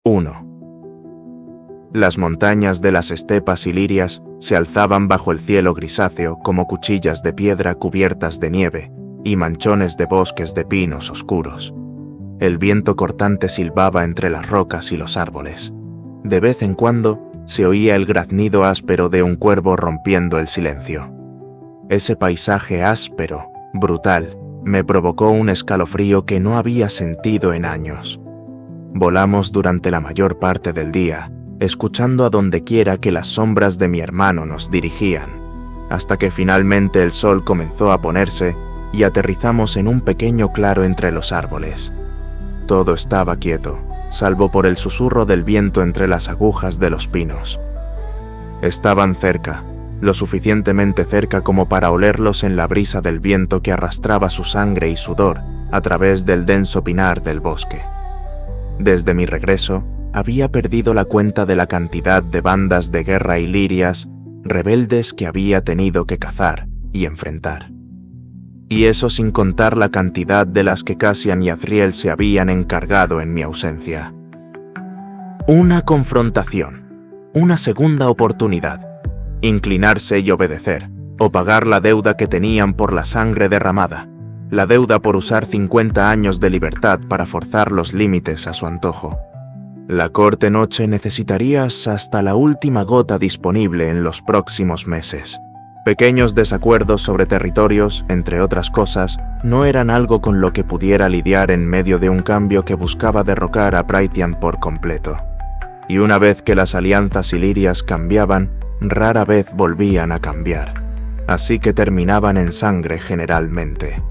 1. Las montañas de las estepas ilirias se alzaban bajo el cielo grisáceo como cuchillas de piedra cubiertas de nieve y manchones de bosques de pinos oscuros. El viento cortante silbaba entre las rocas y los árboles. De vez en cuando se oía el graznido áspero de un cuervo rompiendo el silencio. Ese paisaje áspero, brutal, me provocó un escalofrío que no había sentido en años. Volamos durante la mayor parte del día, escuchando a donde quiera que las sombras de mi hermano nos dirigían, hasta que finalmente el sol comenzó a ponerse y aterrizamos en un pequeño claro entre los árboles. Todo estaba quieto, salvo por el susurro del viento entre las agujas de los pinos. Estaban cerca, lo suficientemente cerca como para olerlos en la brisa del viento que arrastraba su sangre y sudor a través del denso pinar del bosque. Desde mi regreso, había perdido la cuenta de la cantidad de bandas de guerra ilirias rebeldes que había tenido que cazar y enfrentar. Y eso sin contar la cantidad de las que Cassian y Azriel se habían encargado en mi ausencia. Una confrontación, una segunda oportunidad, inclinarse y obedecer, o pagar la deuda que tenían por la sangre derramada, la deuda por usar 50 años de libertad para forzar los límites a su antojo. La corte noche necesitarías hasta la última gota disponible en los próximos meses. Pequeños desacuerdos sobre territorios, entre otras cosas, no eran algo con lo que pudiera lidiar en medio de un cambio que buscaba derrocar a Prythian por completo. Y una vez que las alianzas ilirias cambiaban, rara vez volvían a cambiar, así que terminaban en sangre generalmente.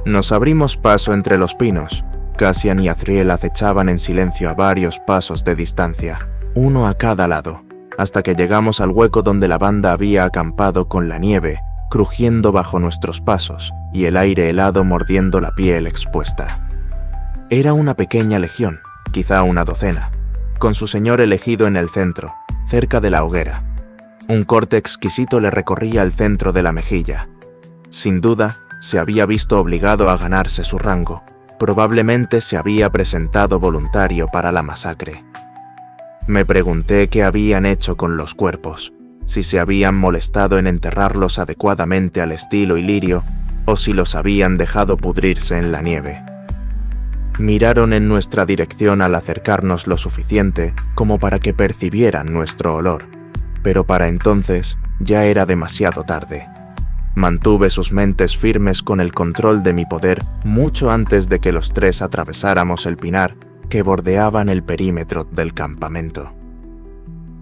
Nos abrimos paso entre los pinos. Cassian y Azriel acechaban en silencio a varios pasos de distancia, uno a cada lado, hasta que llegamos al hueco donde la banda había acampado con la nieve crujiendo bajo nuestros pasos y el aire helado mordiendo la piel expuesta. Era una pequeña legión, quizá una docena, con su señor elegido en el centro, cerca de la hoguera. Un corte exquisito le recorría el centro de la mejilla. Sin duda, se había visto obligado a ganarse su rango. Probablemente se había presentado voluntario para la masacre. Me pregunté qué habían hecho con los cuerpos, si se habían molestado en enterrarlos adecuadamente al estilo ilirio o si los habían dejado pudrirse en la nieve. Miraron en nuestra dirección al acercarnos lo suficiente como para que percibieran nuestro olor, pero para entonces ya era demasiado tarde. Mantuve sus mentes firmes con el control de mi poder mucho antes de que los tres atravesáramos el pinar que bordeaban el perímetro del campamento.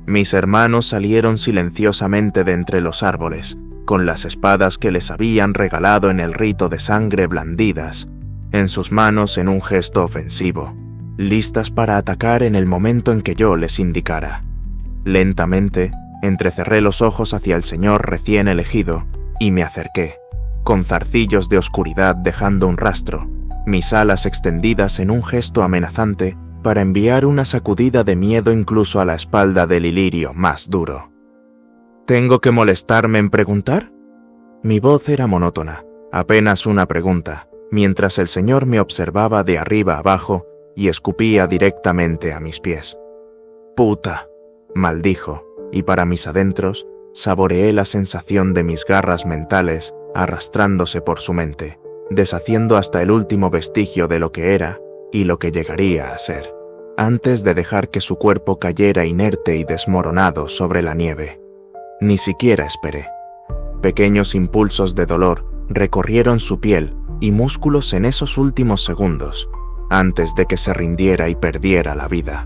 Mis hermanos salieron silenciosamente de entre los árboles, con las espadas que les habían regalado en el rito de sangre blandidas, en sus manos en un gesto ofensivo, listas para atacar en el momento en que yo les indicara. Lentamente, entrecerré los ojos hacia el señor recién elegido y me acerqué, con zarcillos de oscuridad dejando un rastro, mis alas extendidas en un gesto amenazante para enviar una sacudida de miedo incluso a la espalda del ilirio más duro. ¿Tengo que molestarme en preguntar? Mi voz era monótona, apenas una pregunta, mientras el señor me observaba de arriba abajo y escupía directamente a mis pies. «Puta», maldijo, y para mis adentros, saboreé la sensación de mis garras mentales arrastrándose por su mente, deshaciendo hasta el último vestigio de lo que era y lo que llegaría a ser, antes de dejar que su cuerpo cayera inerte y desmoronado sobre la nieve. Ni siquiera esperé. Pequeños impulsos de dolor recorrieron su piel y músculos en esos últimos segundos, antes de que se rindiera y perdiera la vida.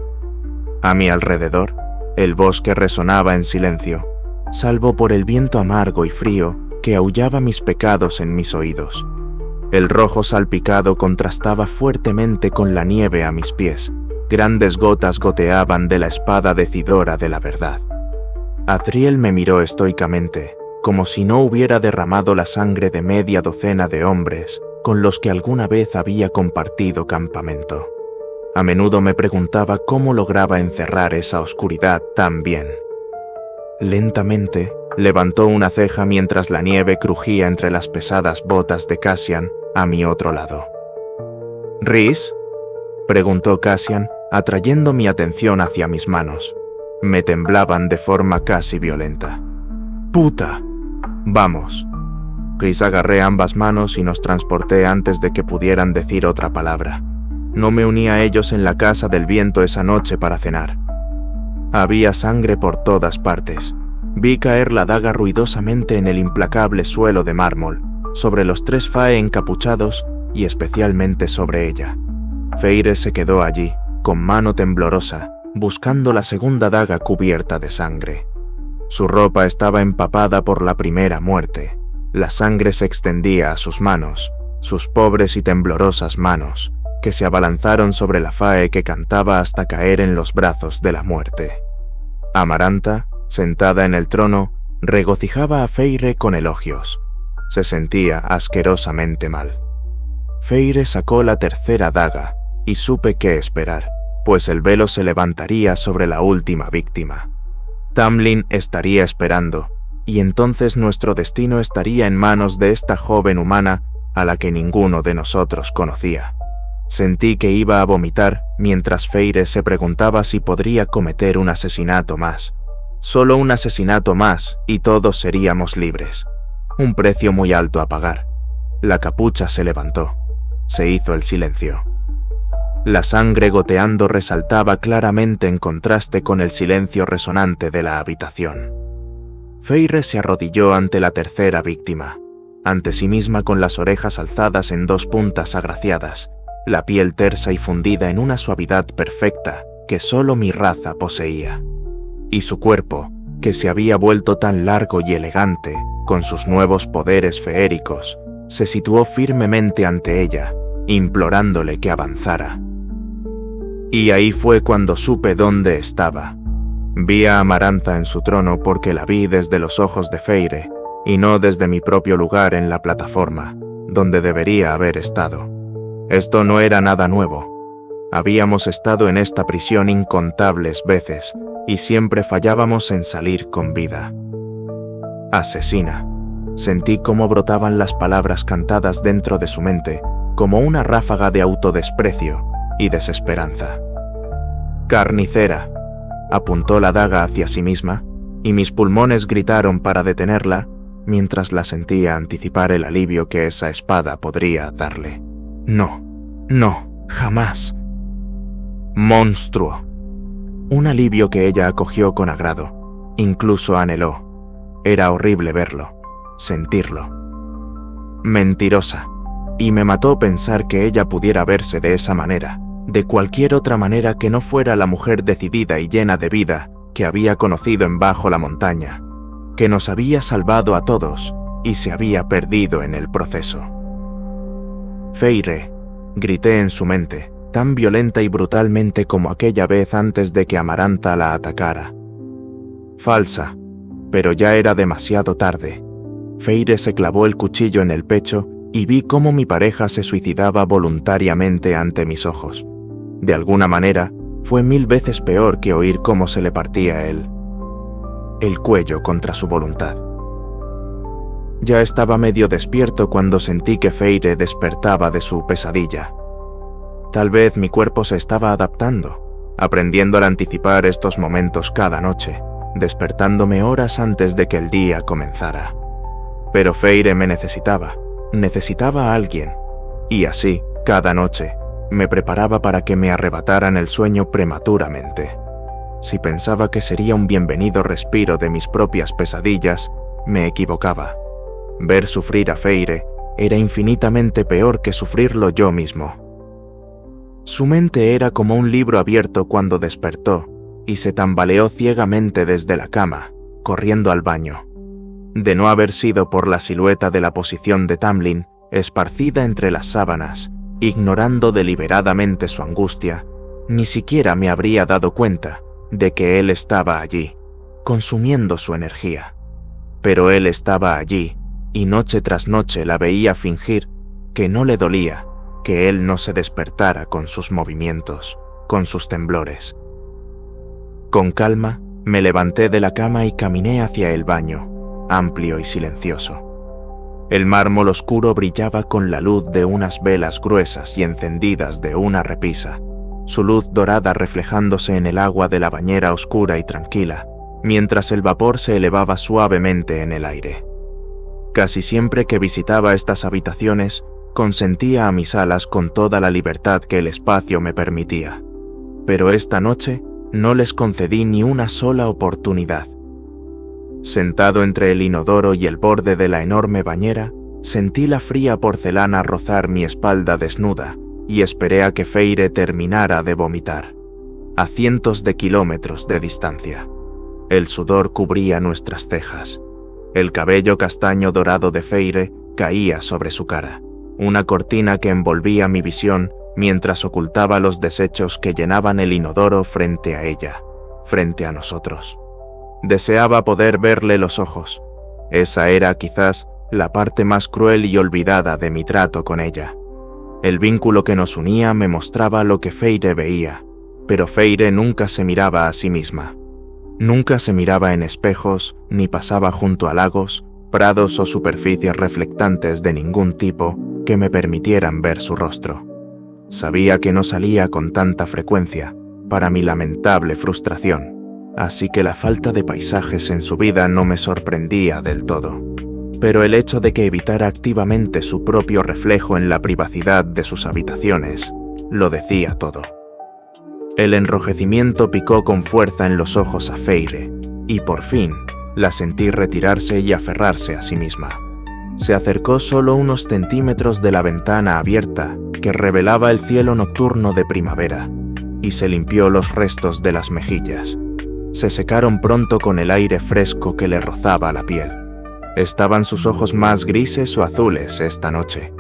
A mi alrededor, el bosque resonaba en silencio, salvo por el viento amargo y frío que aullaba mis pecados en mis oídos. El rojo salpicado contrastaba fuertemente con la nieve a mis pies. Grandes gotas goteaban de la espada decidora de la verdad. Azriel me miró estoicamente, como si no hubiera derramado la sangre de media docena de hombres con los que alguna vez había compartido campamento. A menudo me preguntaba cómo lograba encerrar esa oscuridad tan bien. Lentamente, levantó una ceja mientras la nieve crujía entre las pesadas botas de Cassian a mi otro lado. «¿Rhys?», preguntó Cassian, atrayendo mi atención hacia mis manos. Me temblaban de forma casi violenta. ¡Puta! Vamos. Chris, agarré ambas manos y nos transporté antes de que pudieran decir otra palabra. No me uní a ellos en la casa del viento esa noche para cenar. Había sangre por todas partes. Vi caer la daga ruidosamente en el implacable suelo de mármol, sobre los 3 Fae encapuchados y especialmente sobre ella. Feyre se quedó allí, con mano temblorosa, buscando la segunda daga cubierta de sangre. Su ropa estaba empapada por la primera muerte. La sangre se extendía a sus manos, sus pobres y temblorosas manos, que se abalanzaron sobre la Fae que cantaba hasta caer en los brazos de la muerte. Amaranta, sentada en el trono, regocijaba a Feyre con elogios. Se sentía asquerosamente mal. Feyre sacó la tercera daga y supe qué esperar, pues el velo se levantaría sobre la última víctima. Tamlin estaría esperando, y entonces nuestro destino estaría en manos de esta joven humana a la que ninguno de nosotros conocía. Sentí que iba a vomitar mientras Feyre se preguntaba si podría cometer un asesinato más. Solo un asesinato más y todos seríamos libres. Un precio muy alto a pagar. La capucha se levantó. Se hizo el silencio. La sangre goteando resaltaba claramente en contraste con el silencio resonante de la habitación. Feyre se arrodilló ante la tercera víctima, ante sí misma con las orejas alzadas en 2 puntas agraciadas, la piel tersa y fundida en una suavidad perfecta que solo mi raza poseía. Y su cuerpo, que se había vuelto tan largo y elegante, con sus nuevos poderes feéricos, se situó firmemente ante ella, implorándole que avanzara. Y ahí fue cuando supe dónde estaba. Vi a Amaranta en su trono porque la vi desde los ojos de Feyre, y no desde mi propio lugar en la plataforma, donde debería haber estado. Esto no era nada nuevo. Habíamos estado en esta prisión incontables veces, y siempre fallábamos en salir con vida. Asesina. Sentí cómo brotaban las palabras cantadas dentro de su mente, como una ráfaga de autodesprecio y desesperanza. Carnicera. Apuntó la daga hacia sí misma, y mis pulmones gritaron para detenerla, mientras la sentía anticipar el alivio que esa espada podría darle. No, no, jamás. Monstruo. Un alivio que ella acogió con agrado, incluso anheló. Era horrible verlo, sentirlo. Mentirosa, y me mató pensar que ella pudiera verse de esa manera, de cualquier otra manera que no fuera la mujer decidida y llena de vida que había conocido en Bajo la Montaña, que nos había salvado a todos y se había perdido en el proceso. Feyre, grité en su mente, tan violenta y brutalmente como aquella vez antes de que Amaranta la atacara. Falsa, pero ya era demasiado tarde. Feyre se clavó el cuchillo en el pecho y vi cómo mi pareja se suicidaba voluntariamente ante mis ojos. De alguna manera, fue 1000 veces peor que oír cómo se le partía el cuello contra su voluntad. Ya estaba medio despierto cuando sentí que Feyre despertaba de su pesadilla. Tal vez mi cuerpo se estaba adaptando, aprendiendo a anticipar estos momentos cada noche, despertándome horas antes de que el día comenzara. Pero Feyre me necesitaba a alguien, y así, cada noche, me preparaba para que me arrebataran el sueño prematuramente. Si pensaba que sería un bienvenido respiro de mis propias pesadillas, me equivocaba. Ver sufrir a Feyre era infinitamente peor que sufrirlo yo mismo. Su mente era como un libro abierto cuando despertó y se tambaleó ciegamente desde la cama, corriendo al baño. De no haber sido por la silueta de la posición de Tamlin, esparcida entre las sábanas, ignorando deliberadamente su angustia, ni siquiera me habría dado cuenta de que él estaba allí, consumiendo su energía. Pero él estaba allí, y noche tras noche la veía fingir que no le dolía que él no se despertara con sus movimientos, con sus temblores. Con calma, me levanté de la cama y caminé hacia el baño, amplio y silencioso. El mármol oscuro brillaba con la luz de unas velas gruesas y encendidas de una repisa. su luz dorada reflejándose en el agua de la bañera oscura y tranquila, mientras el vapor se elevaba suavemente en el aire. Casi siempre que visitaba estas habitaciones, consentía a mis alas con toda la libertad que el espacio me permitía. Pero esta noche no les concedí ni una sola oportunidad. Sentado entre el inodoro y el borde de la enorme bañera, sentí la fría porcelana rozar mi espalda desnuda y esperé a que Feire terminara de vomitar, a cientos de kilómetros de distancia. El sudor cubría nuestras cejas. El cabello castaño dorado de Feire caía sobre su cara, una cortina que envolvía mi visión mientras ocultaba los desechos que llenaban el inodoro frente a ella, frente a nosotros. Deseaba poder verle los ojos. Esa era, quizás, la parte más cruel y olvidada de mi trato con ella. El vínculo que nos unía me mostraba lo que Feire veía, pero Feire nunca se miraba a sí misma. Nunca se miraba en espejos, ni pasaba junto a lagos, prados o superficies reflectantes de ningún tipo que me permitieran ver su rostro. Sabía que no salía con tanta frecuencia, para mi lamentable frustración, así que la falta de paisajes en su vida no me sorprendía del todo. Pero el hecho de que evitara activamente su propio reflejo en la privacidad de sus habitaciones lo decía todo. El enrojecimiento picó con fuerza en los ojos a Feire, y por fin la sentí retirarse y aferrarse a sí misma. Se acercó solo unos centímetros de la ventana abierta que revelaba el cielo nocturno de primavera, y se limpió los restos de las mejillas. Se secaron pronto con el aire fresco que le rozaba la piel. ¿Estaban sus ojos más grises o azules esta noche?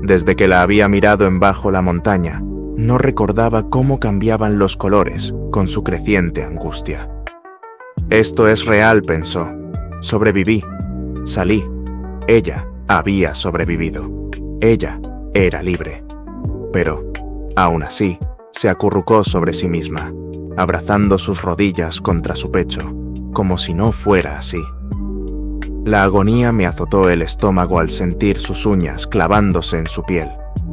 Desde que la había mirado en bajo la montaña, no recordaba cómo cambiaban los colores con su creciente angustia. Esto es real, pensó. Sobreviví. Salí. Ella había sobrevivido. Ella era libre. Pero, aún así, se acurrucó sobre sí misma, abrazando sus rodillas contra su pecho, como si no fuera así. La agonía me azotó el estómago al sentir sus uñas clavándose en su piel,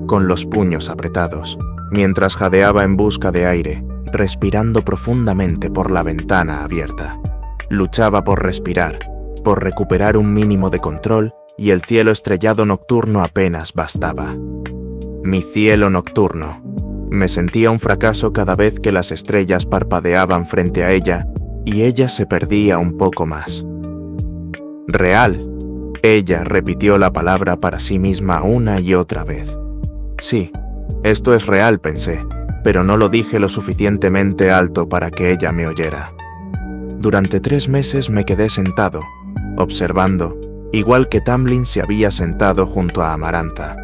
con los puños apretados, mientras jadeaba en busca de aire, respirando profundamente por la ventana abierta. Luchaba por respirar, por recuperar un mínimo de control, y el cielo estrellado nocturno apenas bastaba. Mi cielo nocturno. Me sentía un fracaso cada vez que las estrellas parpadeaban frente a ella, y ella se perdía un poco más. Real. Ella repitió la palabra para sí misma una y otra vez. Sí, esto es real, pensé, pero no lo dije lo suficientemente alto para que ella me oyera. Durante 3 meses me quedé sentado, observando, igual que Tamlin se había sentado junto a Amarantha.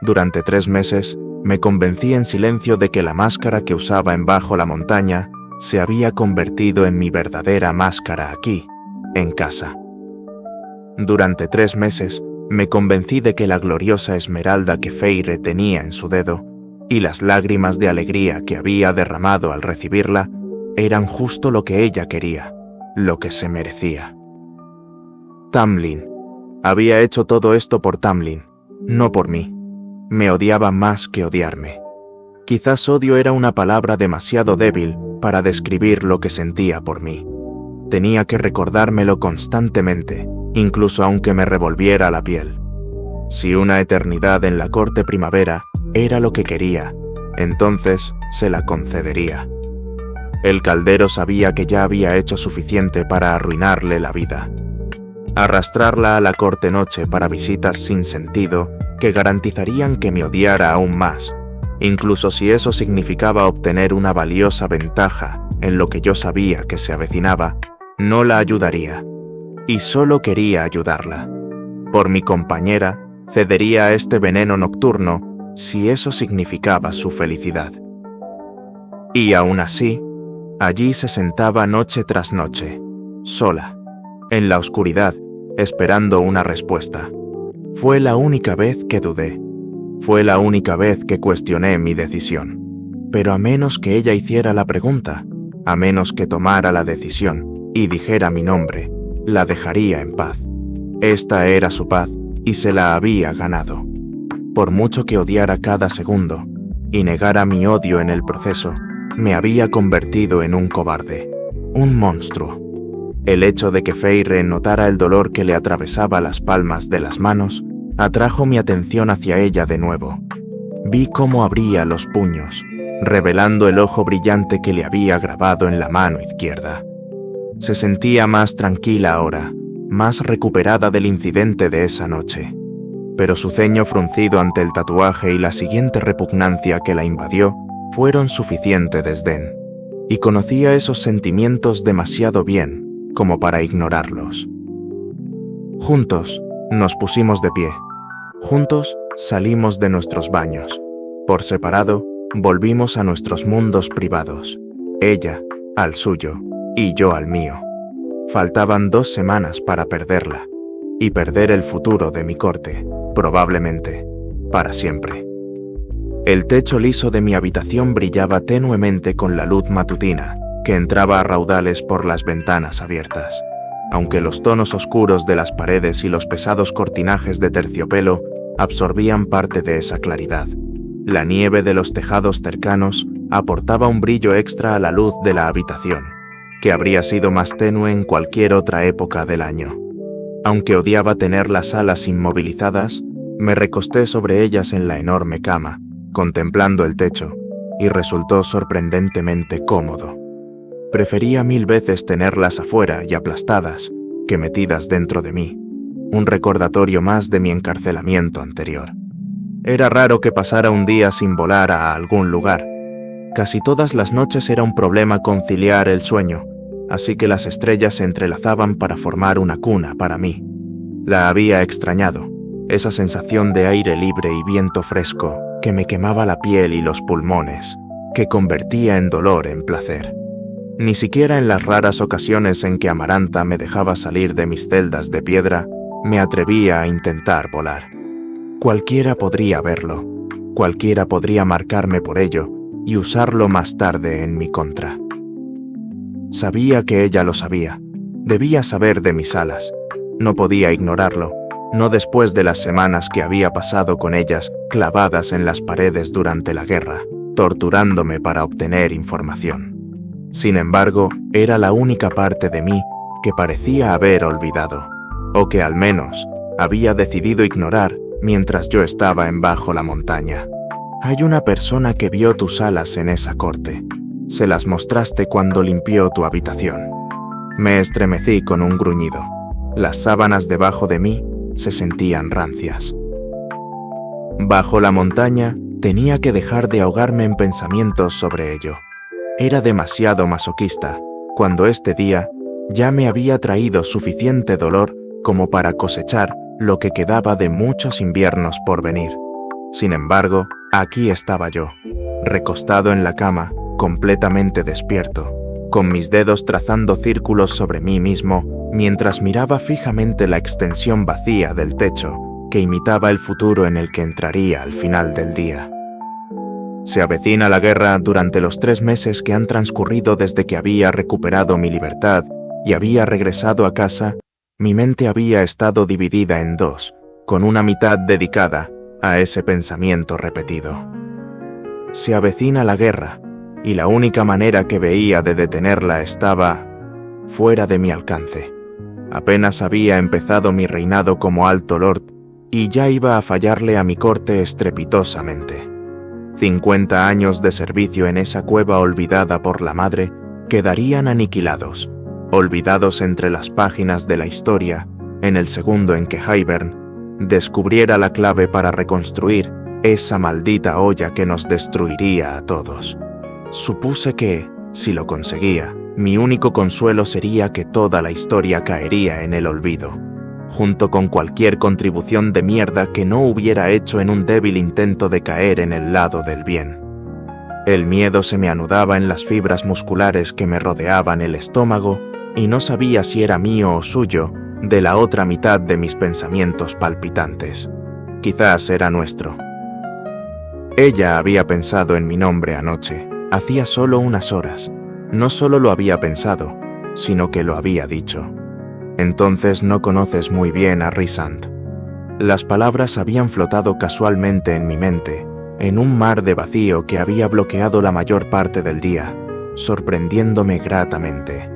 Durante 3 meses me convencí en silencio de que la máscara que usaba en Bajo la Montaña se había convertido en mi verdadera máscara aquí, en casa. Durante 3 meses me convencí de que la gloriosa esmeralda que Feire tenía en su dedo y las lágrimas de alegría que había derramado al recibirla eran justo lo que ella quería, lo que se merecía. Tamlin. Había hecho todo esto por Tamlin, no por mí. Me odiaba más que odiarme. Quizás odio era una palabra demasiado débil para describir lo que sentía por mí. Tenía que recordármelo constantemente, incluso aunque me revolviera la piel. Si una eternidad en la corte primavera era lo que quería, entonces se la concedería. El caldero sabía que ya había hecho suficiente para arruinarle la vida. Arrastrarla a la corte noche para visitas sin sentido que garantizarían que me odiara aún más, incluso si eso significaba obtener una valiosa ventaja en lo que yo sabía que se avecinaba, no la ayudaría. Y solo quería ayudarla. Por mi compañera, cedería a este veneno nocturno si eso significaba su felicidad. Y aún así, allí se sentaba noche tras noche, sola, en la oscuridad, esperando una respuesta. Fue la única vez que dudé. Fue la única vez que cuestioné mi decisión. Pero a menos que ella hiciera la pregunta, a menos que tomara la decisión y dijera mi nombre, la dejaría en paz. Esta era su paz y se la había ganado. Por mucho que odiara cada segundo, y negara mi odio en el proceso, me había convertido en un cobarde, un monstruo. El hecho de que Feyre notara el dolor que le atravesaba las palmas de las manos atrajo mi atención hacia ella de nuevo. Vi cómo abría los puños, revelando el ojo brillante que le había grabado en la mano izquierda. Se sentía más tranquila ahora, más recuperada del incidente de esa noche. Pero su ceño fruncido ante el tatuaje y la siguiente repugnancia que la invadió fueron suficiente desdén, y conocía esos sentimientos demasiado bien como para ignorarlos. Juntos nos pusimos de pie. Juntos salimos de nuestros baños. Por separado, volvimos a nuestros mundos privados. Ella al suyo y yo al mío. Faltaban 2 semanas para perderla y perder el futuro de mi corte, probablemente, para siempre. El techo liso de mi habitación brillaba tenuemente con la luz matutina que entraba a raudales por las ventanas abiertas, aunque los tonos oscuros de las paredes y los pesados cortinajes de terciopelo absorbían parte de esa claridad. La nieve de los tejados cercanos aportaba un brillo extra a la luz de la habitación, que habría sido más tenue en cualquier otra época del año. Aunque odiaba tener las alas inmovilizadas, me recosté sobre ellas en la enorme cama, contemplando el techo, y resultó sorprendentemente cómodo. Prefería 1000 veces tenerlas afuera y aplastadas que metidas dentro de mí, un recordatorio más de mi encarcelamiento anterior. Era raro que pasara un día sin volar a algún lugar. Casi todas las noches era un problema conciliar el sueño, así que las estrellas se entrelazaban para formar una cuna para mí. La había extrañado, esa sensación de aire libre y viento fresco que me quemaba la piel y los pulmones, que convertía en dolor en placer. Ni siquiera en las raras ocasiones en que Amaranta me dejaba salir de mis celdas de piedra, me atrevía a intentar volar. Cualquiera podría verlo, cualquiera podría marcarme por ello y usarlo más tarde en mi contra. Sabía que ella lo sabía, debía saber de mis alas. No podía ignorarlo, no después de las semanas que había pasado con ellas clavadas en las paredes durante la guerra, torturándome para obtener información. Sin embargo, era la única parte de mí que parecía haber olvidado, o que al menos había decidido ignorar mientras yo estaba en Bajo la Montaña. Hay una persona que vio tus alas en esa corte. Se las mostraste cuando limpió tu habitación. Me estremecí con un gruñido. Las sábanas debajo de mí se sentían rancias. Bajo la Montaña tenía que dejar de ahogarme en pensamientos sobre ello. Era demasiado masoquista, cuando este día ya me había traído suficiente dolor como para cosechar lo que quedaba de muchos inviernos por venir. Sin embargo, aquí estaba yo, recostado en la cama, completamente despierto, con mis dedos trazando círculos sobre mí mismo, mientras miraba fijamente la extensión vacía del techo que imitaba el futuro en el que entraría al final del día. Se avecina la guerra durante los 3 meses que han transcurrido desde que había recuperado mi libertad y había regresado a casa. Mi mente había estado dividida en 2, con una mitad dedicada a ese pensamiento repetido. Se avecina la guerra, y la única manera que veía de detenerla estaba fuera de mi alcance. Apenas había empezado mi reinado como Alto Lord, y ya iba a fallarle a mi corte estrepitosamente. 50 años de servicio en esa cueva olvidada por la madre quedarían aniquilados, olvidados entre las páginas de la historia, en el segundo en que Hybern descubriera la clave para reconstruir esa maldita olla que nos destruiría a todos. Supuse que, si lo conseguía, mi único consuelo sería que toda la historia caería en el olvido, junto con cualquier contribución de mierda que no hubiera hecho en un débil intento de caer en el lado del bien. El miedo se me anudaba en las fibras musculares que me rodeaban el estómago y no sabía si era mío o suyo de la otra mitad de mis pensamientos palpitantes. Quizás era nuestro. Ella había pensado en mi nombre anoche, hacía solo unas horas. No solo lo había pensado, sino que lo había dicho. Entonces no conoces muy bien a Rhysand. Las palabras habían flotado casualmente en mi mente, en un mar de vacío que había bloqueado la mayor parte del día, sorprendiéndome gratamente.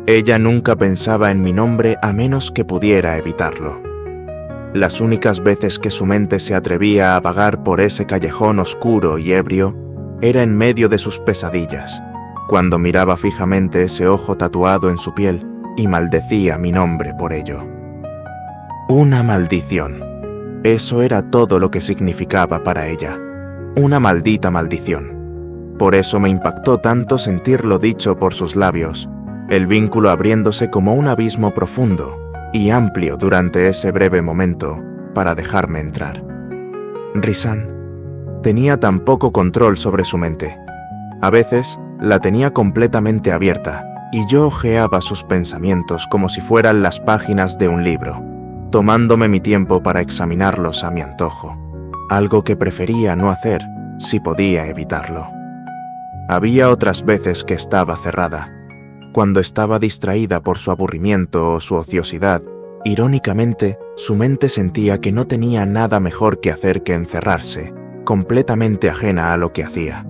Ella nunca pensaba en mi nombre a menos que pudiera evitarlo. Las únicas veces que su mente se atrevía a vagar por ese callejón oscuro y ebrio era en medio de sus pesadillas, cuando miraba fijamente ese ojo tatuado en su piel y maldecía mi nombre por ello. Una maldición. Eso era todo lo que significaba para ella. Una maldita maldición. Por eso me impactó tanto sentirlo dicho por sus labios, el vínculo abriéndose como un abismo profundo y amplio durante ese breve momento para dejarme entrar. Rizan tenía tan poco control sobre su mente. A veces la tenía completamente abierta y yo hojeaba sus pensamientos como si fueran las páginas de un libro, tomándome mi tiempo para examinarlos a mi antojo, algo que prefería no hacer si podía evitarlo. Había otras veces que estaba cerrada. Cuando estaba distraída por su aburrimiento o su ociosidad, irónicamente, su mente sentía que no tenía nada mejor que hacer que encerrarse, completamente ajena a lo que hacía.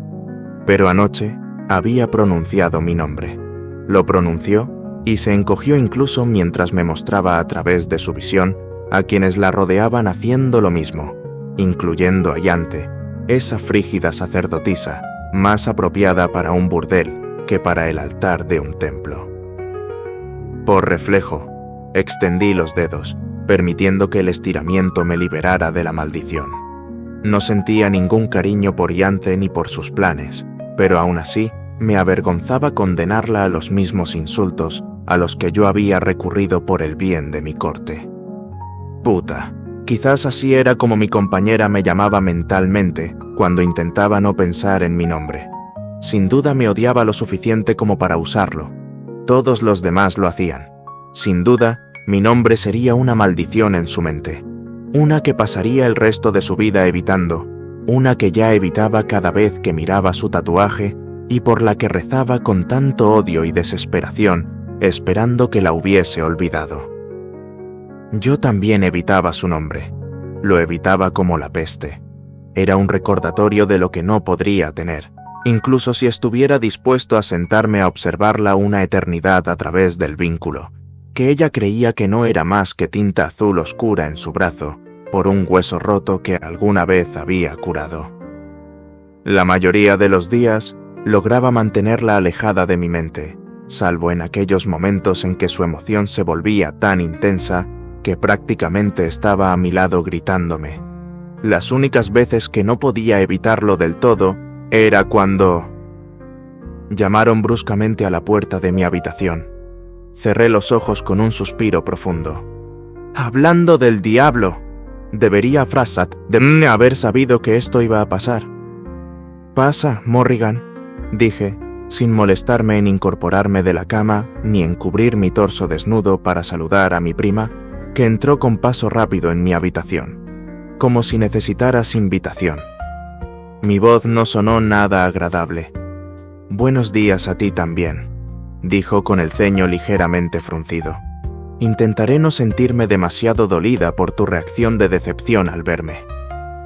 Pero anoche había pronunciado mi nombre. Lo pronunció y se encogió incluso mientras me mostraba a través de su visión a quienes la rodeaban haciendo lo mismo, incluyendo a Yante, esa frígida sacerdotisa, más apropiada para un burdel que para el altar de un templo. Por reflejo, extendí los dedos, permitiendo que el estiramiento me liberara de la maldición. No sentía ningún cariño por Yante ni por sus planes, pero aún así me avergonzaba condenarla a los mismos insultos a los que yo había recurrido por el bien de mi corte. Puta, quizás así era como mi compañera me llamaba mentalmente cuando intentaba no pensar en mi nombre. Sin duda me odiaba lo suficiente como para usarlo. Todos los demás lo hacían. Sin duda, mi nombre sería una maldición en su mente. Una que pasaría el resto de su vida evitando. Una que ya evitaba cada vez que miraba su tatuaje y por la que rezaba con tanto odio y desesperación, esperando que la hubiese olvidado. Yo también evitaba su nombre. Lo evitaba como la peste. Era un recordatorio de lo que no podría tener, incluso si estuviera dispuesto a sentarme a observarla una eternidad a través del vínculo, que ella creía que no era más que tinta azul oscura en su brazo, por un hueso roto que alguna vez había curado. La mayoría de los días lograba mantenerla alejada de mi mente, salvo en aquellos momentos en que su emoción se volvía tan intensa que prácticamente estaba a mi lado gritándome. Las únicas veces que no podía evitarlo del todo era cuando llamaron bruscamente a la puerta de mi habitación. Cerré los ojos con un suspiro profundo. Hablando del diablo, debería Frasat de haber sabido que esto iba a pasar. Pasa, Morrigan, dije, sin molestarme en incorporarme de la cama ni en cubrir mi torso desnudo para saludar a mi prima, que entró con paso rápido en mi habitación, como si necesitaras invitación. Mi voz no sonó nada agradable. Buenos días a ti también, dijo con el ceño ligeramente fruncido. Intentaré no sentirme demasiado dolida por tu reacción de decepción al verme.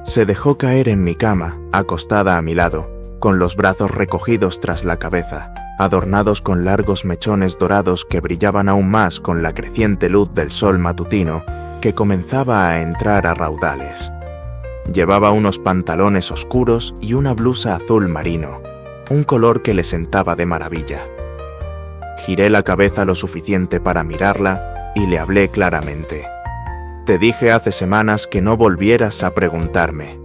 Se dejó caer en mi cama, acostada a mi lado, con los brazos recogidos tras la cabeza, adornados con largos mechones dorados que brillaban aún más con la creciente luz del sol matutino que comenzaba a entrar a raudales. Llevaba unos pantalones oscuros y una blusa azul marino, un color que le sentaba de maravilla. Giré la cabeza lo suficiente para mirarla y le hablé claramente. Te dije hace semanas que no volvieras a preguntarme.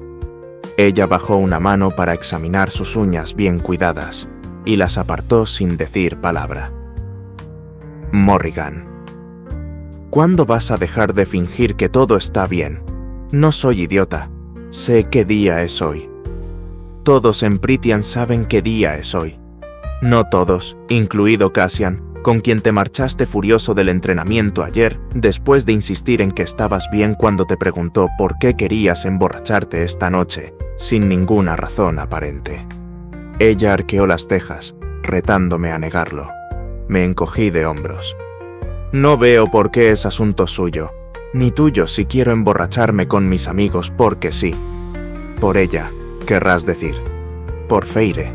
Ella bajó una mano para examinar sus uñas bien cuidadas y las apartó sin decir palabra. Morrigan, ¿cuándo vas a dejar de fingir que todo está bien? No soy idiota. Sé qué día es hoy. Todos en Prythian saben qué día es hoy. No todos, incluido Cassian, con quien te marchaste furioso del entrenamiento ayer después de insistir en que estabas bien cuando te preguntó por qué querías emborracharte esta noche, sin ninguna razón aparente. Ella arqueó las cejas, retándome a negarlo. Me encogí de hombros. No veo por qué es asunto suyo, ni tuyo si quiero emborracharme con mis amigos porque sí. Por ella, querrás decir. Por Feire.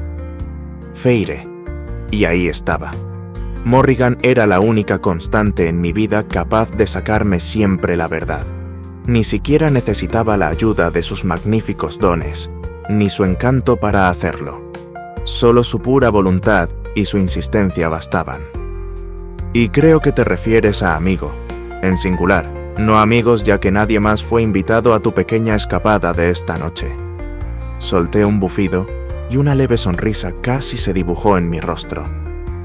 Feire. Y ahí estaba. Morrigan era la única constante en mi vida capaz de sacarme siempre la verdad. Ni siquiera necesitaba la ayuda de sus magníficos dones, ni su encanto para hacerlo. Solo su pura voluntad y su insistencia bastaban. Y creo que te refieres a amigo, en singular, no amigos, ya que nadie más fue invitado a tu pequeña escapada de esta noche. Solté un bufido y una leve sonrisa casi se dibujó en mi rostro.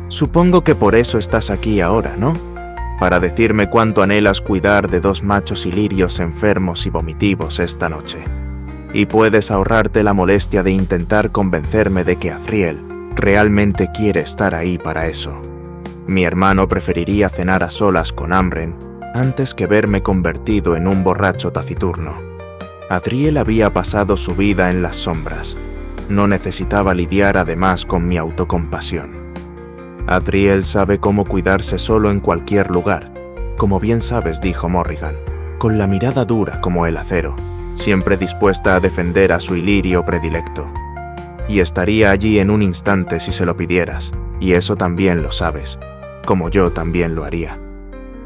Supongo que por eso estás aquí ahora, ¿no? Para decirme cuánto anhelas cuidar de dos machos ilirios enfermos y vomitivos esta noche. Y puedes ahorrarte la molestia de intentar convencerme de que Azriel realmente quiere estar ahí para eso. Mi hermano preferiría cenar a solas con Amren antes que verme convertido en un borracho taciturno. Azriel había pasado su vida en las sombras. No necesitaba lidiar además con mi autocompasión. Azriel sabe cómo cuidarse solo en cualquier lugar, como bien sabes, dijo Morrigan, con la mirada dura como el acero, siempre dispuesta a defender a su ilirio predilecto. Y estaría allí en un instante si se lo pidieras, y eso también lo sabes, como yo también lo haría.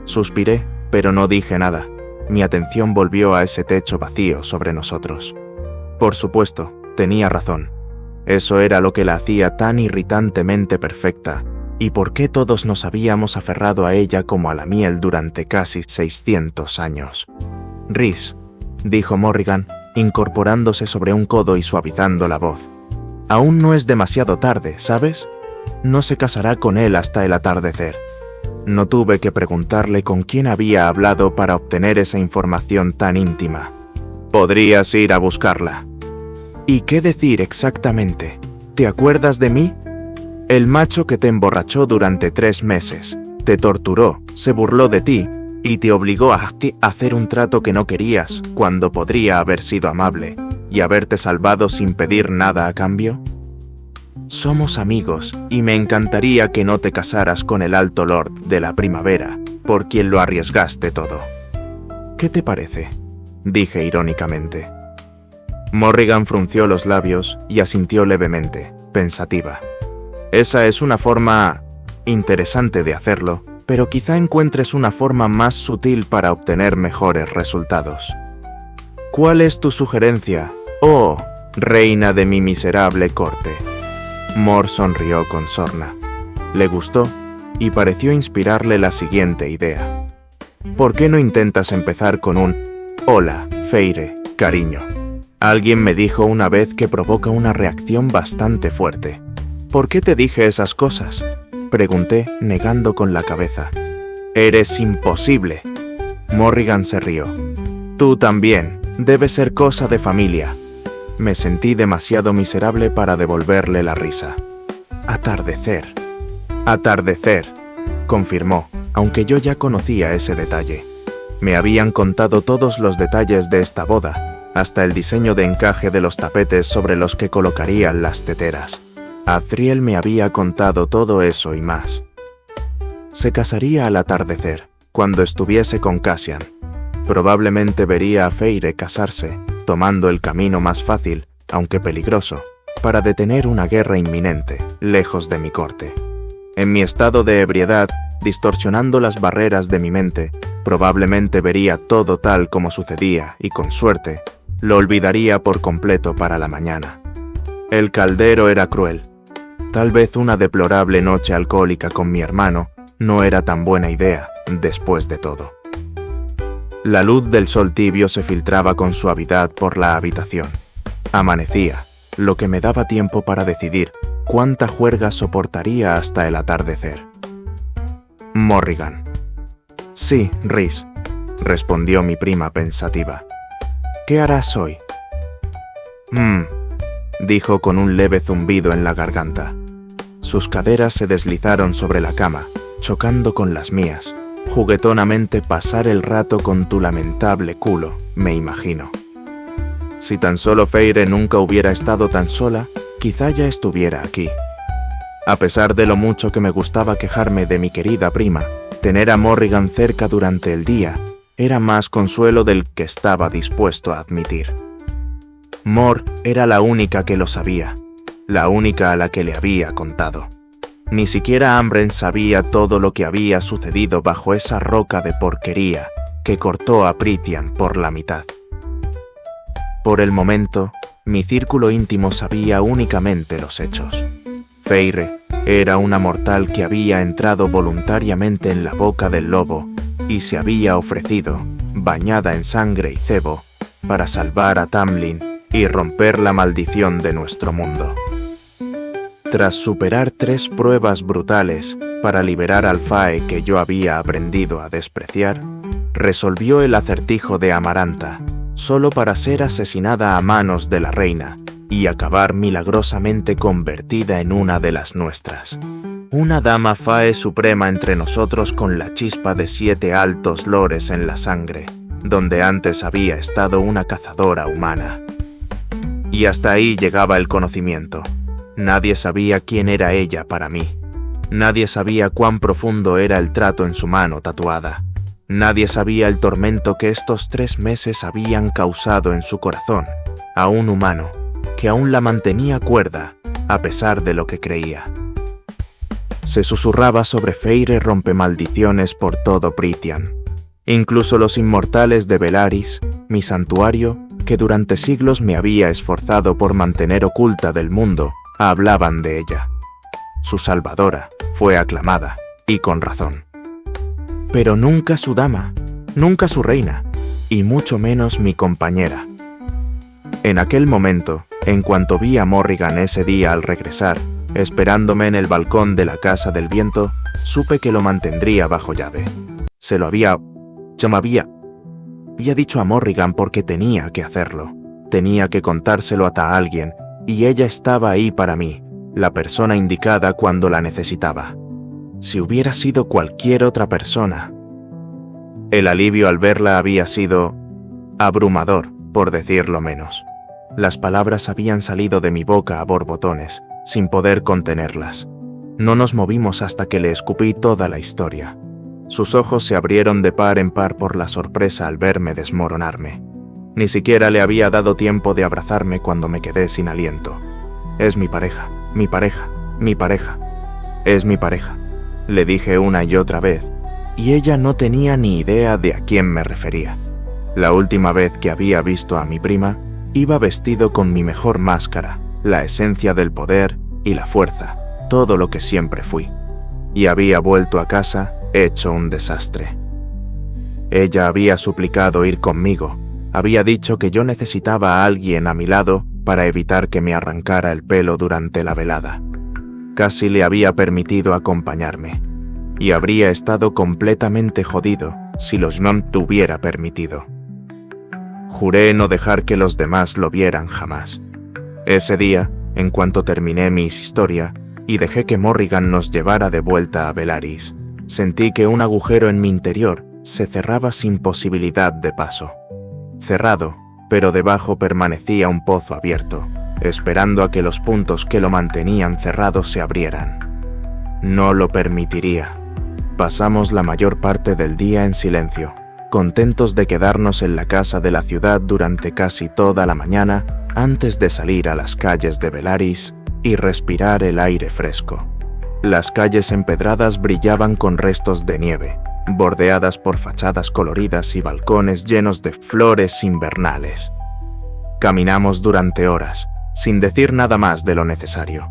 Suspiré, pero no dije nada. Mi atención volvió a ese techo vacío sobre nosotros. Por supuesto, tenía razón. Eso era lo que la hacía tan irritantemente perfecta, y por qué todos nos habíamos aferrado a ella como a la miel durante casi 600 años. Rhys, dijo Morrigan, incorporándose sobre un codo y suavizando la voz. Aún no es demasiado tarde, ¿sabes? No se casará con él hasta el atardecer. No tuve que preguntarle con quién había hablado para obtener esa información tan íntima. Podrías ir a buscarla. ¿Y qué decir exactamente? ¿Te acuerdas de mí? El macho que te emborrachó durante 3 meses, te torturó, se burló de ti y te obligó a hacer un trato que no querías cuando podría haber sido amable y haberte salvado sin pedir nada a cambio. Somos amigos y me encantaría que no te casaras con el Alto Lord de la Primavera, por quien lo arriesgaste todo. ¿Qué te parece?, dije irónicamente. Morrigan frunció los labios y asintió levemente, pensativa. Esa es una forma interesante de hacerlo, pero quizá encuentres una forma más sutil para obtener mejores resultados. ¿Cuál es tu sugerencia, oh reina de mi miserable corte? Mor sonrió con sorna. Le gustó y pareció inspirarle la siguiente idea. ¿Por qué no intentas empezar con un hola, Feire, cariño? Alguien me dijo una vez que provoca una reacción bastante fuerte. ¿Por qué te dije esas cosas?, pregunté, negando con la cabeza. Eres imposible. Morrigan se rió. Tú también. Debe ser cosa de familia. Me sentí demasiado miserable para devolverle la risa. Atardecer. Atardecer, confirmó, aunque yo ya conocía ese detalle. Me habían contado todos los detalles de esta boda, hasta el diseño de encaje de los tapetes sobre los que colocarían las teteras. Azriel me había contado todo eso y más. Se casaría al atardecer, cuando estuviese con Cassian. Probablemente vería a Feire casarse, tomando el camino más fácil, aunque peligroso, para detener una guerra inminente, lejos de mi corte. En mi estado de ebriedad, distorsionando las barreras de mi mente, probablemente vería todo tal como sucedía y, con suerte, lo olvidaría por completo para la mañana. El caldero era cruel. Tal vez una deplorable noche alcohólica con mi hermano no era tan buena idea, después de todo. La luz del sol tibio se filtraba con suavidad por la habitación. Amanecía, lo que me daba tiempo para decidir cuánta juerga soportaría hasta el atardecer. Morrigan. Sí, Rhys, respondió mi prima pensativa. ¿Qué harás hoy? Dijo con un leve zumbido en la garganta. Sus caderas se deslizaron sobre la cama, chocando con las mías. Juguetonamente pasar el rato con tu lamentable culo, me imagino. Si tan solo Feire nunca hubiera estado tan sola, quizá ya estuviera aquí. A pesar de lo mucho que me gustaba quejarme de mi querida prima, tener a Morrigan cerca durante el día era más consuelo del que estaba dispuesto a admitir. Mor era la única que lo sabía, la única a la que le había contado. Ni siquiera Ambren sabía todo lo que había sucedido bajo esa roca de porquería que cortó a Prythian por la mitad. Por el momento, mi círculo íntimo sabía únicamente los hechos. Feyre era una mortal que había entrado voluntariamente en la boca del lobo y se había ofrecido, bañada en sangre y cebo, para salvar a Tamlin y romper la maldición de nuestro mundo. Tras superar 3 pruebas brutales para liberar al Fae que yo había aprendido a despreciar, resolvió el acertijo de Amaranta, solo para ser asesinada a manos de la reina y acabar milagrosamente convertida en una de las nuestras. Una dama Fae suprema entre nosotros con la chispa de 7 altos lores en la sangre, donde antes había estado una cazadora humana. Y hasta ahí llegaba el conocimiento. Nadie sabía quién era ella para mí. Nadie sabía cuán profundo era el trato en su mano tatuada. Nadie sabía el tormento que estos 3 meses habían causado en su corazón a un humano que aún la mantenía cuerda a pesar de lo que creía. Se susurraba sobre Feyre rompemaldiciones por todo Prythian. Incluso los inmortales de Velaris, mi santuario, que durante siglos me había esforzado por mantener oculta del mundo, hablaban de ella. Su salvadora fue aclamada, y con razón. Pero nunca su dama, nunca su reina, y mucho menos mi compañera. En aquel momento, en cuanto vi a Morrigan ese día al regresar, esperándome en el balcón de la Casa del Viento, supe que lo mantendría bajo llave. Yo me había dicho a Morrigan porque tenía que hacerlo. Tenía que contárselo a alguien, y ella estaba ahí para mí, la persona indicada cuando la necesitaba. Si hubiera sido cualquier otra persona. El alivio al verla había sido abrumador, por decirlo menos. Las palabras habían salido de mi boca a borbotones, sin poder contenerlas. No nos movimos hasta que le escupí toda la historia. Sus ojos se abrieron de par en par por la sorpresa al verme desmoronarme. Ni siquiera le había dado tiempo de abrazarme cuando me quedé sin aliento. Es mi pareja, mi pareja, mi pareja. Es mi pareja, le dije una y otra vez, y ella no tenía ni idea de a quién me refería. La última vez que había visto a mi prima, iba vestido con mi mejor máscara, la esencia del poder y la fuerza, todo lo que siempre fui. Y había vuelto a casa hecho un desastre. Ella había suplicado ir conmigo, había dicho que yo necesitaba a alguien a mi lado para evitar que me arrancara el pelo durante la velada. Casi le había permitido acompañarme, y habría estado completamente jodido si los Nom tuviera permitido. Juré no dejar que los demás lo vieran jamás. Ese día, en cuanto terminé mi historia y dejé que Morrigan nos llevara de vuelta a Velaris, sentí que un agujero en mi interior se cerraba sin posibilidad de paso. Cerrado, pero debajo permanecía un pozo abierto, esperando a que los puntos que lo mantenían cerrado se abrieran. No lo permitiría. Pasamos la mayor parte del día en silencio, contentos de quedarnos en la casa de la ciudad durante casi toda la mañana antes de salir a las calles de Velaris y respirar el aire fresco. Las calles empedradas brillaban con restos de nieve, bordeadas por fachadas coloridas y balcones llenos de flores invernales. Caminamos durante horas, sin decir nada más de lo necesario.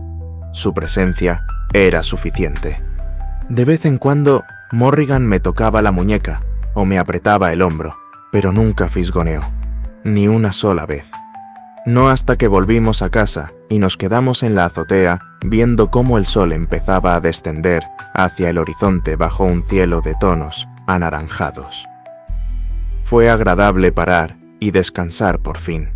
Su presencia era suficiente. De vez en cuando, Morrigan me tocaba la muñeca o me apretaba el hombro, pero nunca fisgoneó, ni una sola vez. No hasta que volvimos a casa y nos quedamos en la azotea viendo cómo el sol empezaba a descender hacia el horizonte bajo un cielo de tonos anaranjados. Fue agradable parar y descansar por fin.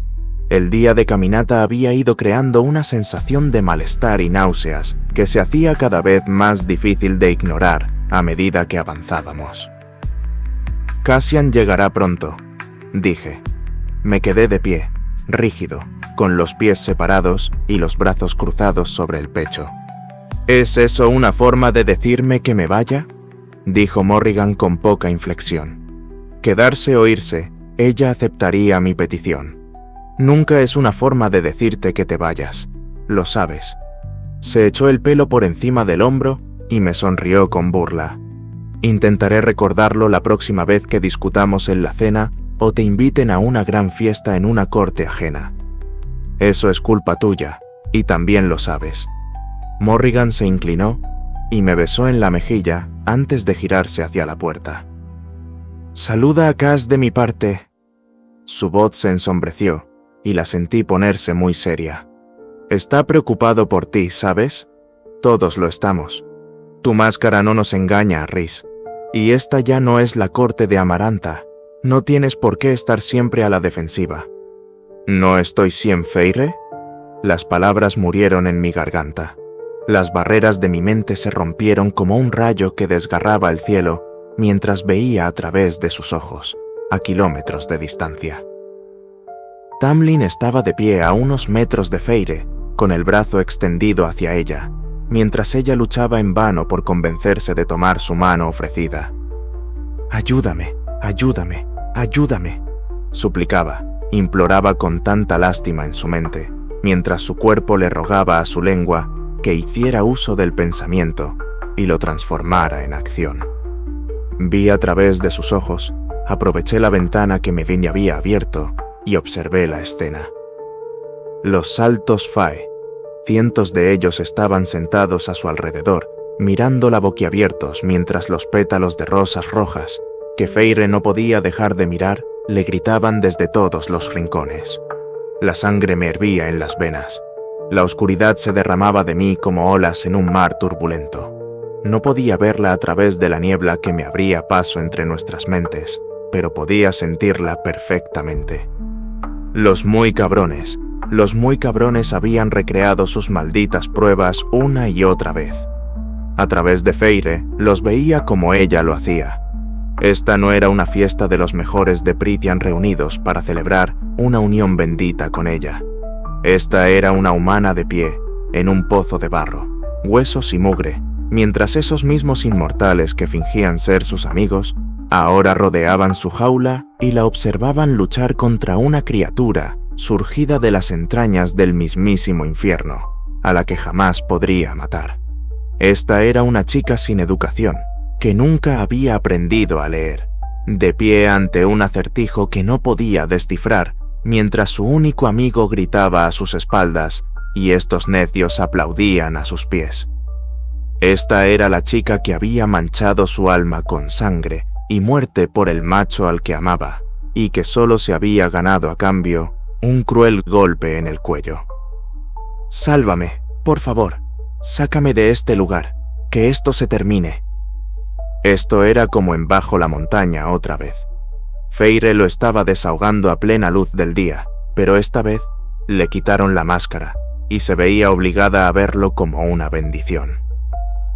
El día de caminata había ido creando una sensación de malestar y náuseas que se hacía cada vez más difícil de ignorar a medida que avanzábamos. Cassian llegará pronto, dije. Me quedé de pie, rígido, con los pies separados y los brazos cruzados sobre el pecho. ¿Es eso una forma de decirme que me vaya?, dijo Morrigan con poca inflexión. Quedarse o irse, ella aceptaría mi petición. Nunca es una forma de decirte que te vayas. Lo sabes. Se echó el pelo por encima del hombro y me sonrió con burla. Intentaré recordarlo la próxima vez que discutamos en la cena o te inviten a una gran fiesta en una corte ajena. Eso es culpa tuya, y también lo sabes. Morrigan se inclinó y me besó en la mejilla antes de girarse hacia la puerta. Saluda a Cass de mi parte. Su voz se ensombreció y la sentí ponerse muy seria. Está preocupado por ti, ¿sabes? Todos lo estamos. Tu máscara no nos engaña, Rhys. Y esta ya no es la corte de Amarantha. No tienes por qué estar siempre a la defensiva. ¿No estoy Sien Feire? Las palabras murieron en mi garganta. Las barreras de mi mente se rompieron como un rayo que desgarraba el cielo mientras veía a través de sus ojos, a kilómetros de distancia. Tamlin estaba de pie a unos metros de Feire, con el brazo extendido hacia ella, mientras ella luchaba en vano por convencerse de tomar su mano ofrecida. «Ayúdame, ayúdame, ayúdame», suplicaba, imploraba con tanta lástima en su mente, mientras su cuerpo le rogaba a su lengua que hiciera uso del pensamiento y lo transformara en acción. Vi a través de sus ojos, aproveché la ventana que Medin había abierto y observé la escena. Los Saltos Fae, cientos de ellos estaban sentados a su alrededor, mirándola boquiabiertos mientras los pétalos de rosas rojas, que Feire no podía dejar de mirar, le gritaban desde todos los rincones. La sangre me hervía en las venas. La oscuridad se derramaba de mí como olas en un mar turbulento. No podía verla a través de la niebla que me abría paso entre nuestras mentes, pero podía sentirla perfectamente. Los muy cabrones habían recreado sus malditas pruebas una y otra vez. A través de Feire los veía como ella lo hacía. Esta no era una fiesta de los mejores de Prythian reunidos para celebrar una unión bendita con ella. Esta era una humana de pie, en un pozo de barro, huesos y mugre, mientras esos mismos inmortales que fingían ser sus amigos, ahora rodeaban su jaula y la observaban luchar contra una criatura surgida de las entrañas del mismísimo infierno, a la que jamás podría matar. Esta era una chica sin educación, que nunca había aprendido a leer, de pie ante un acertijo que no podía descifrar, mientras su único amigo gritaba a sus espaldas y estos necios aplaudían a sus pies. Esta era la chica que había manchado su alma con sangre y muerte por el macho al que amaba, y que solo se había ganado a cambio un cruel golpe en el cuello. «Sálvame, por favor, sácame de este lugar, que esto se termine». Esto era como en Bajo la montaña otra vez. Feire lo estaba desahogando a plena luz del día, pero esta vez le quitaron la máscara y se veía obligada a verlo como una bendición.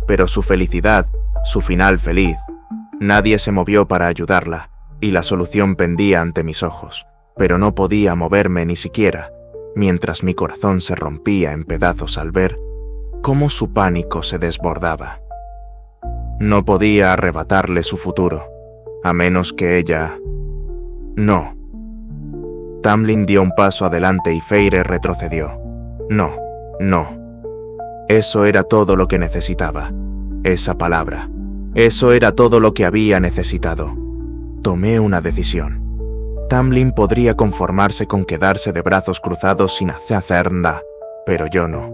Pero su felicidad, su final feliz, nadie se movió para ayudarla y la solución pendía ante mis ojos, pero no podía moverme ni siquiera, mientras mi corazón se rompía en pedazos al ver cómo su pánico se desbordaba. No podía arrebatarle su futuro, a menos que ella... No. Tamlin dio un paso adelante y Feire retrocedió. No, no. Eso era todo lo que necesitaba. Esa palabra. Eso era todo lo que había necesitado. Tomé una decisión. Tamlin podría conformarse con quedarse de brazos cruzados sin hacer nada, pero yo no.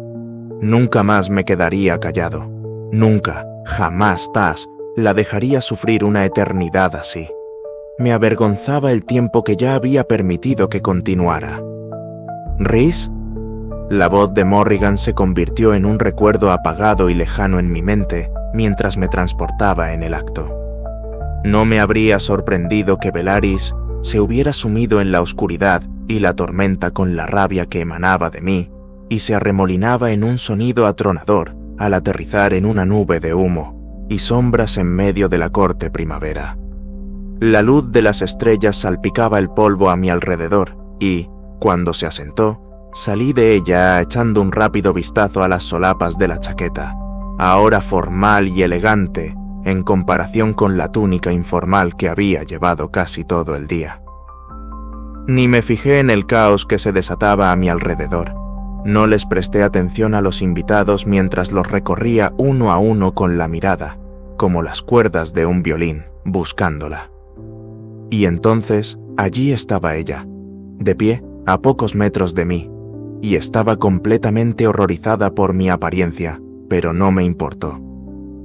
Nunca más me quedaría callado. Nunca, jamás Tass la dejaría sufrir una eternidad así. Me avergonzaba el tiempo que ya había permitido que continuara. «¿Rhys?» La voz de Morrigan se convirtió en un recuerdo apagado y lejano en mi mente mientras me transportaba en el acto. No me habría sorprendido que Velaris se hubiera sumido en la oscuridad y la tormenta con la rabia que emanaba de mí y se arremolinaba en un sonido atronador al aterrizar en una nube de humo y sombras en medio de la corte primavera. La luz de las estrellas salpicaba el polvo a mi alrededor y, cuando se asentó, salí de ella echando un rápido vistazo a las solapas de la chaqueta, ahora formal y elegante en comparación con la túnica informal que había llevado casi todo el día. Ni me fijé en el caos que se desataba a mi alrededor. No les presté atención a los invitados mientras los recorría uno a uno con la mirada, como las cuerdas de un violín, buscándola. Y entonces, allí estaba ella, de pie, a pocos metros de mí, y estaba completamente horrorizada por mi apariencia, pero no me importó.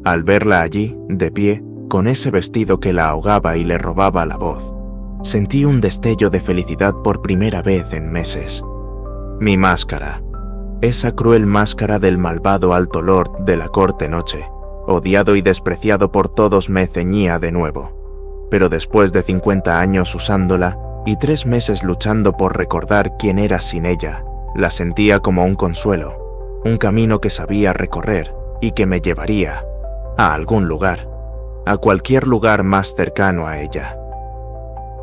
Al verla allí, de pie, con ese vestido que la ahogaba y le robaba la voz, sentí un destello de felicidad por primera vez en meses. Mi máscara, esa cruel máscara del malvado Alto Lord de la Corte Noche, odiado y despreciado por todos, me ceñía de nuevo. Pero después de 50 años usándola y 3 meses luchando por recordar quién era sin ella, la sentía como un consuelo, un camino que sabía recorrer y que me llevaría a algún lugar, a cualquier lugar más cercano a ella.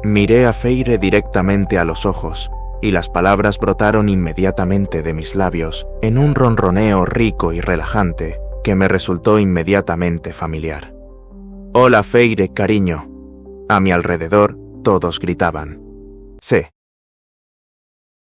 Miré a Feire directamente a los ojos y las palabras brotaron inmediatamente de mis labios en un ronroneo rico y relajante que me resultó inmediatamente familiar. «Hola, Feire, cariño». A mi alrededor, todos gritaban. Sé